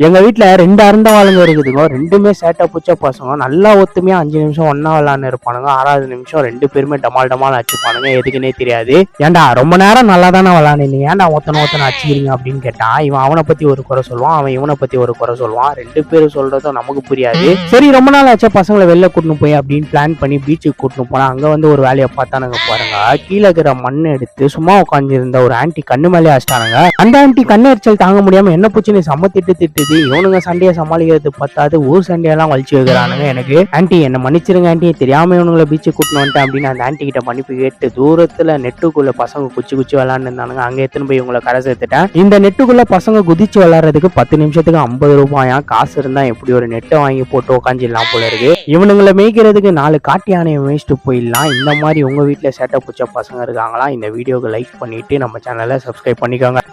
எங்க வீட்டுல 2 அருந்தவாளுங்க இருக்குதுங்க. 2மே சேட்டை பூச்ச பசங்க. நல்லா ஒத்துமையா 5 நிமிஷம் ஒன்னா விளாண்டு இருப்பானுங்க. 6வது நிமிஷம் 2 பேருமே டமால் அடிச்சுப்பானுங்க. எதுக்குன்னே தெரியாது. ஏன்டா ரொம்ப நேரம் நல்லா தானே விளாண்டு, ஏன்டா ஒத்தனை அடிச்சுக்கிறீங்க அப்படின்னு கேட்டான். இவன் அவனை பத்தி ஒரு குறை சொல்லுவான், அவன் இவனை பத்தி ஒரு குறை சொல்லுவான். 2 பேரும் சொல்றதும் நமக்கு புரியாது. சரி ரொம்ப நாள் ஆச்சா பசங்களை வெளில கூட்டின்னு போய் அப்படின்னு பிளான் பண்ணி பீச்சுக்கு கூட்டின்னு போனா அங்க வந்து ஒரு வேலையை பார்த்தானுங்க பாருங்க. கீழே இருக்கிற மண் எடுத்து சும்மா உட்காந்துருந்த ஒரு ஆன்ட்டி கண்ணு மேலே அடிச்சிட்டானுங்க. அந்த ஆன்ட்டி கண்ணு எரிச்சல் தாங்க முடியாம என்ன பூச்சின்னு செம்ம திட்டுது. இவனுங்க சண்டையை சமாளிக்கிறது பத்தாது, ஊர் சண்டையெல்லாம் வலிச்சு வைக்கிறானுங்க. எனக்கு ஆன்ட்டி என்ன மன்னிச்சிருங்க ஆன்ட்டி, தெரியாம இவனுங்களை பீச்சு கூட்டின்னு வந்துட்டேன் அப்படின்னு அந்த ஆன்ட்டி கிட்ட மன்னிப்பு கேட்டு தூரத்துல நெட்டுக்குள்ள பசங்க குச்சி விளாண்டு இருந்தானுங்க. அங்க எத்தனை போய் இவங்களை கரை சேர்த்துட்டேன். இந்த நெட்டுக்குள்ள பசங்க குதிச்சு விளாடுறதுக்கு 10 நிமிஷத்துக்கு 50 ரூபாயா. காசு இருந்தா எப்படி ஒரு நெட்டை வாங்கி போட்டு உட்காந்துடலாம் போல இருக்கு. இவனுங்களை மேய்க்கிறதுக்கு 4 காட்டு யானையை மேய்ச்சிட்டு போயிடலாம். இந்த மாதிரி உங்க வீட்டுல சேட்டை பூச்ச பசங்க இருக்காங்களா? இந்த வீடியோக்கு லைக் பண்ணிட்டு நம்ம சேனலை சப்ஸ்கிரைப் பண்ணிக்கோங்க.